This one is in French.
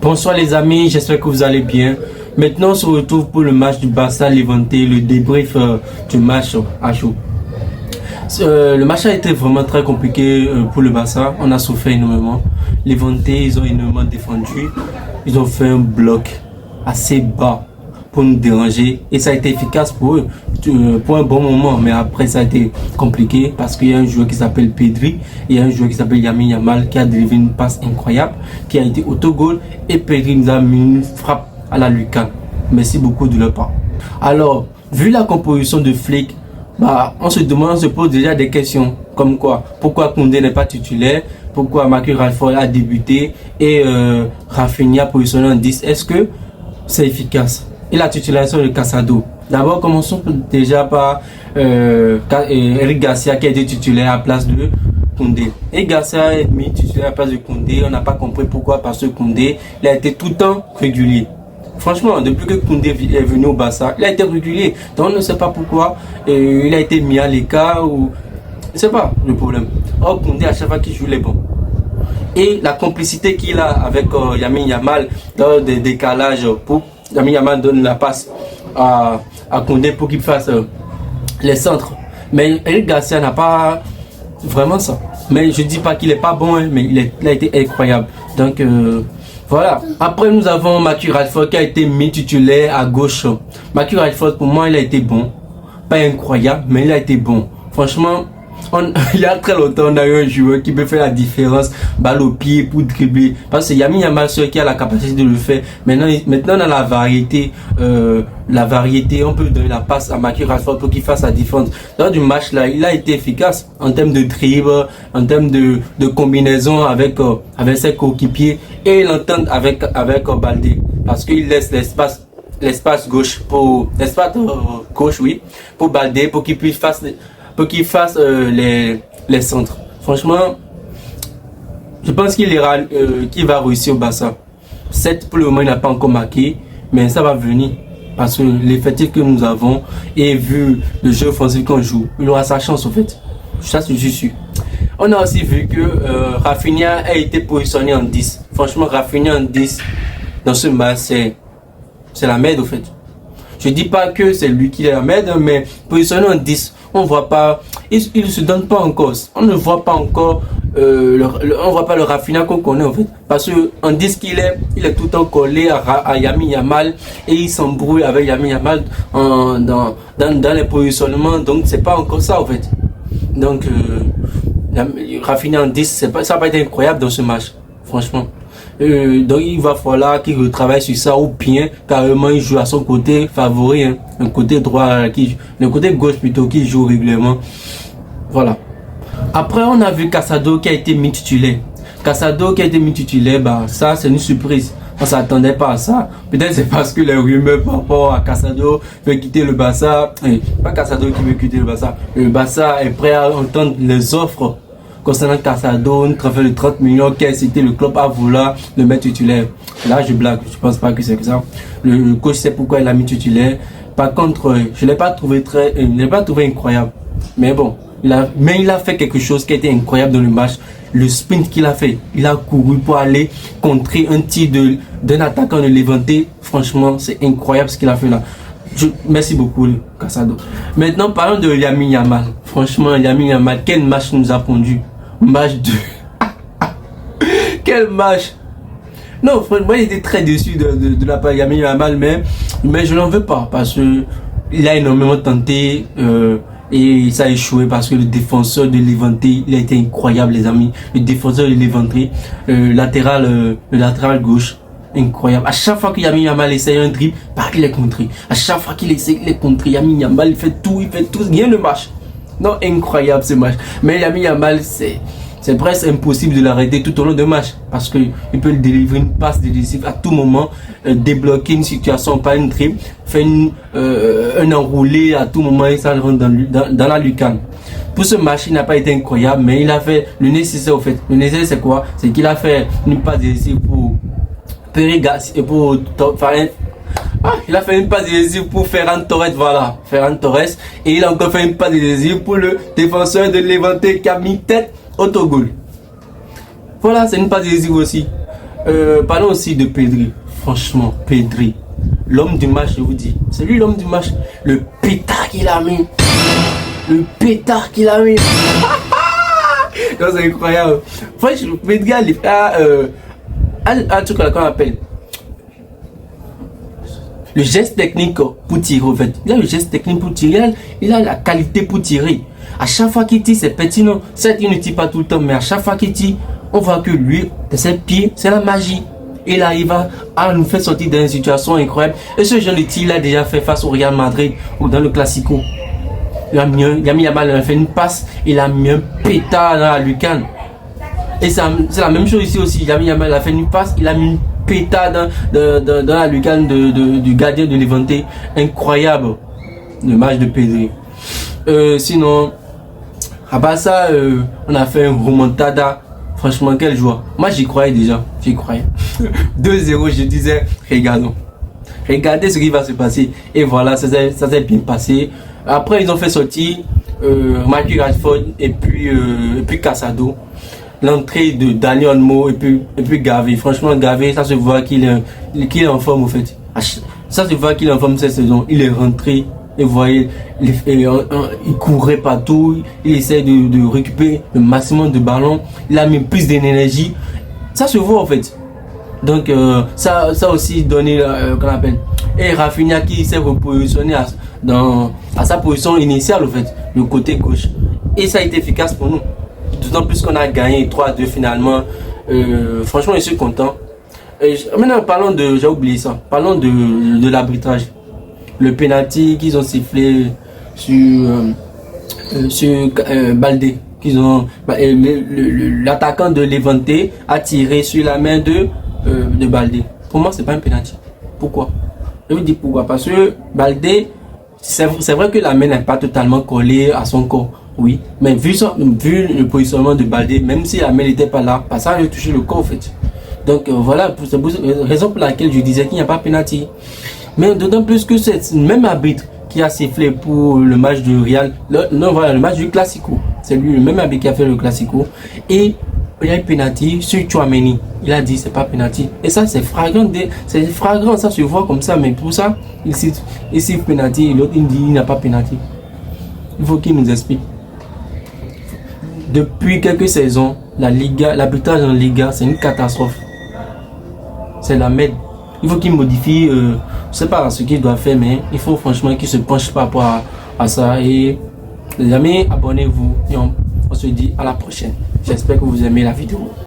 Bonsoir les amis, j'espère que vous allez bien. Maintenant on se retrouve pour le match du Barça Levante, le débrief du match à chaud. Le match a été vraiment très compliqué pour le Barça, on a souffert énormément. Levante, ils ont énormément défendu, ils ont fait un bloc assez bas pour nous déranger et ça a été efficace pour eux pour un bon moment, mais après ça a été compliqué parce qu'il y a un joueur qui s'appelle Pedri et il y a un joueur qui s'appelle Lamine Yamal qui a délivré une passe incroyable qui a été autogol et Pedri nous a mis une frappe à la lucarne. Merci beaucoup de leur part. Alors, vu la composition de Flick, on se pose déjà des questions comme quoi, pourquoi Koundé n'est pas titulaire, pourquoi Marcus Rashford a débuté et Rafinha positionné en 10. Est-ce que c'est efficace? Et la titularisation de Casado. D'abord, commençons déjà par Eric Garcia qui a été titulaire à la place de Koundé. Et Garcia est mis titulaire à la place de Koundé. On n'a pas compris pourquoi, parce que Koundé, il a été tout le temps régulier. Franchement, depuis que Koundé est venu au Barça, il a été régulier. Donc on ne sait pas pourquoi il a été mis à l'écart ou... Je ne sais pas le problème. Or, Koundé, à chaque fois qu'il joue, il est bon. Et la complicité qu'il a avec Lamine Yamal dans des décalages pour... Lamine Yamal donne la passe à Koundé pour qu'il fasse les centres. Mais Eric Garcia n'a pas vraiment ça. Mais je dis pas qu'il est pas bon, hein, mais il a été incroyable. Donc voilà. Après nous avons Marcus Rashford qui a été mis titulaire à gauche. Marcus Rashford pour moi il a été bon. Pas incroyable, mais il a été bon. Franchement, il y a très longtemps, on a eu un joueur qui peut faire la différence, balle au pied pour dribbler. Parce que Lamine Yamal seul qui a la capacité de le faire. Maintenant on a la variété, on peut donner la passe à Marcus Rashford pour qu'il fasse la défense. Lors du match là, il a été efficace en termes de dribble, en termes de combinaison avec ses coéquipiers et l'entente avec Baldé. Parce qu'il laisse l'espace gauche pour Baldé pour qu'il puisse fasse les centres. Franchement, je pense qu'il va réussir au Barça. Certes, pour le moment, il n'a pas encore marqué, mais ça va venir. Parce que l'effectif que nous avons, et vu le jeu offensif qu'on joue, il aura sa chance, en fait. Ça, je suis sûr. On a aussi vu que Rafinha a été positionné en 10. Franchement, Rafinha en 10, dans ce match, c'est la merde, en fait. Je dis pas que c'est lui qui est la merde, mais positionné en 10, on voit pas, il ne se donne pas encore. On ne voit pas encore, on voit pas le Rafinha qu'on connaît en fait. Parce que en 10 il est tout le temps collé à Lamine Yamal et il s'embrouille avec Lamine Yamal dans les positionnements. Donc c'est pas encore ça en fait. Donc Rafinha en 10, ça va pas être incroyable dans ce match, franchement. Donc il va falloir qu'il retravaille sur ça ou bien carrément il joue à son côté favori, hein, un côté droit, le côté gauche plutôt qui joue régulièrement. Voilà. Après on a vu Casado qui a été mis titulaire. Casado qui a été mis titulaire, ça c'est une surprise. On s'attendait pas à ça. Peut-être c'est parce que les rumeurs par rapport à Casado veut quitter le Barça. Pas Casado qui veut quitter le Barça. Le Barça est prêt à entendre les offres concernant Casado, une transfert de 30 millions qui a incité le club à vouloir le mettre titulaire. Là, je blague, je pense pas que c'est que ça. Le coach sait pourquoi il a mis titulaire. Par contre, je l'ai pas trouvé incroyable. Mais bon, il a fait quelque chose qui a été incroyable dans le match. Le sprint qu'il a fait, il a couru pour aller contrer un tir d'un attaquant de Levante. Franchement, c'est incroyable ce qu'il a fait là. Merci beaucoup, Casado. Maintenant, parlons de Lamine Yamal. Franchement, Lamine Yamal, quel match nous a pondu. Match de... Quel match. Non, franchement, il était très déçu de la part de Lamine Yamal, mais je n'en veux pas parce que il a énormément tenté et ça a échoué parce que le défenseur de Levante, il a été incroyable, les amis. Le défenseur de Levante, le latéral gauche, incroyable. À chaque fois que Lamine Yamal essaye un dribble, il est contré. À chaque fois qu'il essaye, il est contré. Lamine Yamal, il fait tout, rien le match. Non, incroyable ce match. Mais Lamine Yamal, c'est presque impossible de l'arrêter tout au long du match. Parce qu'il peut délivrer une passe décisive à tout moment, débloquer une situation par une dribble, faire un enroulé à tout moment et ça rentre dans la lucarne. Pour ce match, il n'a pas été incroyable, mais il a fait le nécessaire au fait. Le nécessaire c'est quoi? C'est qu'il a fait une passe décisive pour Perigas et pour il a fait une passe décisive pour Ferran Torres, voilà, Ferran Torres, et il a encore fait une passe décisive pour le défenseur de Levante qui a mis tête autogol. Voilà, c'est une passe décisive aussi. Parlons aussi de Pedri. Franchement, Pedri, l'homme du match, je vous dis. C'est lui l'homme du match. Le pétard qu'il a mis. Le pétard qu'il a mis. C'est incroyable. Franchement, Pedri a les frères. Un truc qu'on appelle le geste technique pour tirer. En fait, il a le geste technique pour tirer. Il a la qualité pour tirer. À chaque fois qu'il tire, c'est pertinent. Certes, il ne tire pas tout le temps, mais à chaque fois qu'il tire, on voit que lui, de ses pieds, c'est la magie. Il arrive à nous faire sortir dans une situation incroyable. Et ce genre de tir, il a déjà fait face au Real Madrid ou dans le Classico. Il a mis la balle, il a fait une passe, il a mis un pétard dans la lucarne. Et c'est la même chose ici aussi. Il a fait une passe, il a mis une pétard dans la lucarne du gardien de Levante. Incroyable. Le match de Pedri. Sinon, à part ça, on a fait un remontada. Franchement, quelle joie. Moi, j'y croyais déjà. J'y croyais. 2-0, je disais, regardons. Regardez ce qui va se passer. Et voilà, ça s'est bien passé. Après, ils ont fait sortir Marcus Rashford et puis Casado. L'entrée de Dani Olmo et puis Gavi. Franchement, Gavi, ça se voit qu'il est en forme, au fait. Ça se voit qu'il est en forme cette saison. Il est rentré. Et vous voyez, il courait partout, il essaie de récupérer le maximum de ballons, il a mis plus d'énergie. Ça se voit en fait. Donc ça aussi donné qu'on appelle. Et Rafinha qui s'est repositionné à sa position initiale en fait, le côté gauche. Et ça a été efficace pour nous. D'autant plus qu'on a gagné 3-2 finalement. Franchement, je suis content. Maintenant, j'ai oublié ça. Parlons de l'arbitrage. Le penalty qu'ils ont sifflé sur Baldé, l'attaquant de Levante a tiré sur la main de Baldé. Pour moi, c'est pas un penalty. Pourquoi? Je vous dis pourquoi. Parce que Baldé, c'est vrai que la main n'est pas totalement collée à son corps, oui, mais vu le positionnement de Baldé, même si la main n'était pas là, ça a touché le corps en fait. Donc voilà, c'est la raison pour laquelle je disais qu'il n'y a pas penalty. Mais d'autant plus que c'est le même arbitre qui a sifflé pour le match du Real, le match du Classico. C'est lui, le même arbitre qui a fait le Classico. Et il y a un penalty sur Tchouaméni. Il a dit c'est pas penalty. Et ça c'est flagrant, ça se voit comme ça. Mais pour ça, il siffle penalty et l'autre il dit il n'a pas penalty. Il faut qu'il nous explique. Depuis quelques saisons, l'arbitrage en Liga, c'est une catastrophe. C'est la merde. Il faut qu'il modifie, je sais pas ce qu'il doit faire, mais il faut franchement qu'il se penche par rapport à ça. Et les amis, abonnez-vous et on se dit à la prochaine. J'espère que vous aimez la vidéo.